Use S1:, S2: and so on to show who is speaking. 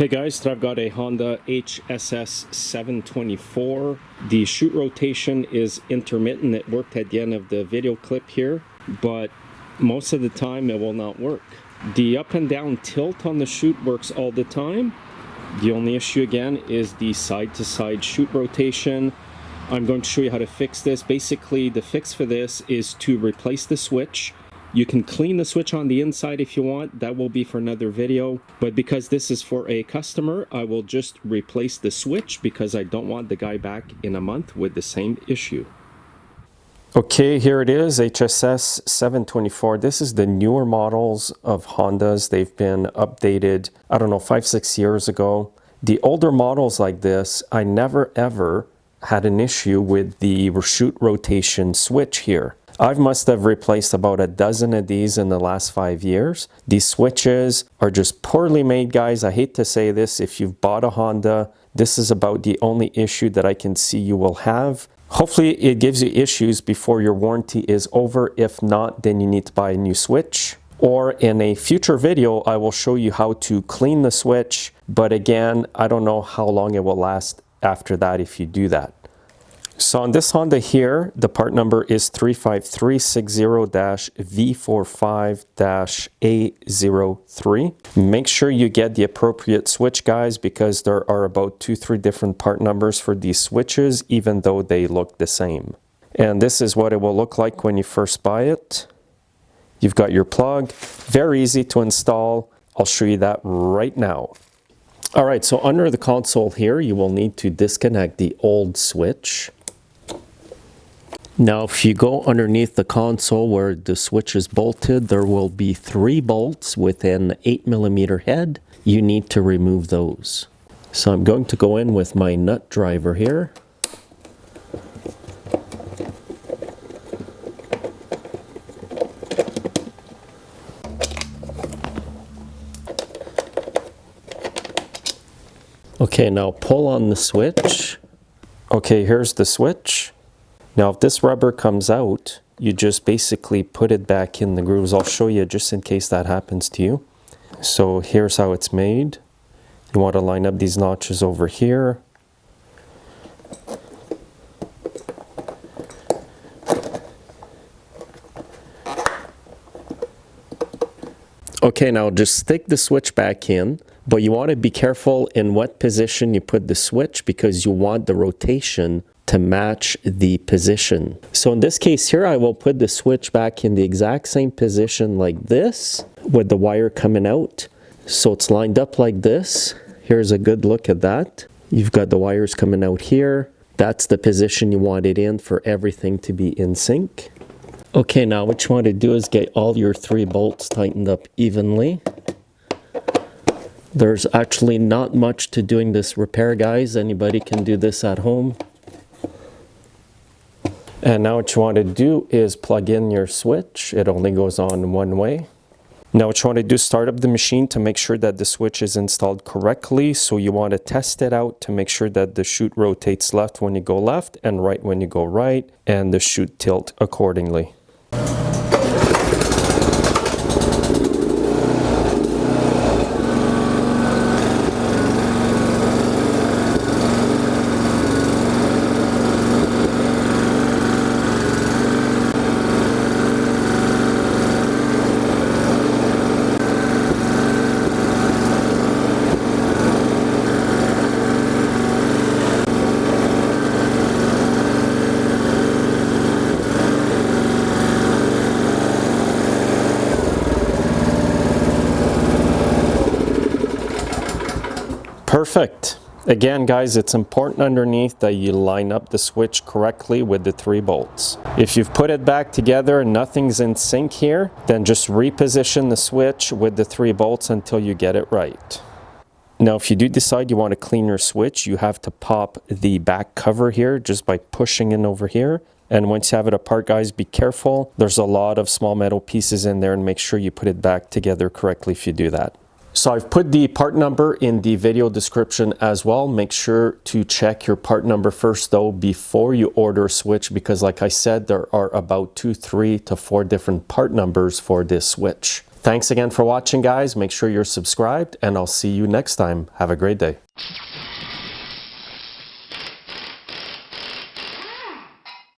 S1: Hey guys, so I've got a Honda HSS 724. The chute rotation is intermittent. It worked at the end of the video clip here, but most of the time it will not work. The up and down tilt on the chute works all the time. The only issue again is the side to side chute rotation. I'm going to show you how to fix this. Basically, the fix for this is to replace the switch. You can clean the switch on the inside if you want. That will be for another video. But because this is for a customer, I will just replace the switch because I don't want the guy back in a month with the same issue. Okay, here it is, HSS 724. This is the newer models of Hondas. They've been updated, I don't know, 5-6 years ago. The older models like this, I never ever had an issue with the chute rotation switch here. I must have replaced about a dozen of these in the last 5 years. These switches are just poorly made, guys. I hate to say this, if you've bought a Honda, this is about the only issue that I can see you will have. Hopefully it gives you issues before your warranty is over. If not, then you need to buy a new switch. Or in a future video, I will show you how to clean the switch. But again, I don't know how long it will last after that if you do that. So on this Honda here, the part number is 35360-V45-A03. Make sure you get the appropriate switch, guys, because there are about 2-3 different part numbers for these switches, even though they look the same. And this is what it will look like when you first buy it. You've got your plug, very easy to install. I'll show you that right now. All right, so under the console here, you will need to disconnect the old switch. Now, if you go underneath the console where the switch is bolted, there will be 3 bolts with an 8mm head. You need to remove those. So I'm going to go in with my nut driver here. Okay, now pull on the switch. Okay, here's the switch. Now, if this rubber comes out, you just basically put it back in the grooves. I'll show you just in case that happens to you. So here's how it's made. You want to line up these notches over here. Okay, now just stick the switch back in, but you want to be careful in what position you put the switch because you want the rotation to match the position. So in this case here, I will put the switch back in the exact same position like this with the wire coming out. So it's lined up like this. Here's a good look at that. You've got the wires coming out here. That's the position you want it in for everything to be in sync. Okay, now what you want to do is get all your 3 bolts tightened up evenly. There's actually not much to doing this repair, guys. Anybody can do this at home. And now what you want to do is plug in your switch. It only goes on one way. Now what you want to do is start up the machine to make sure that the switch is installed correctly. So you want to test it out to make sure that the chute rotates left when you go left and right when you go right, and the chute tilt accordingly. Perfect. Again, guys, it's important underneath that you line up the switch correctly with the 3 bolts. If you've put it back together and nothing's in sync here, then just reposition the switch with the 3 bolts until you get it right. Now, if you do decide you want to clean your switch, you have to pop the back cover here just by pushing in over here. And once you have it apart, guys, be careful. There's a lot of small metal pieces in there, and make sure you put it back together correctly if you do that. So I've put the part number in the video description as well. Make sure to check your part number first though before you order a switch, because like I said, there are about 2, 3 to 4 different part numbers for this switch. Thanks again for watching, guys. Make sure you're subscribed, and I'll see you next time. Have a great day.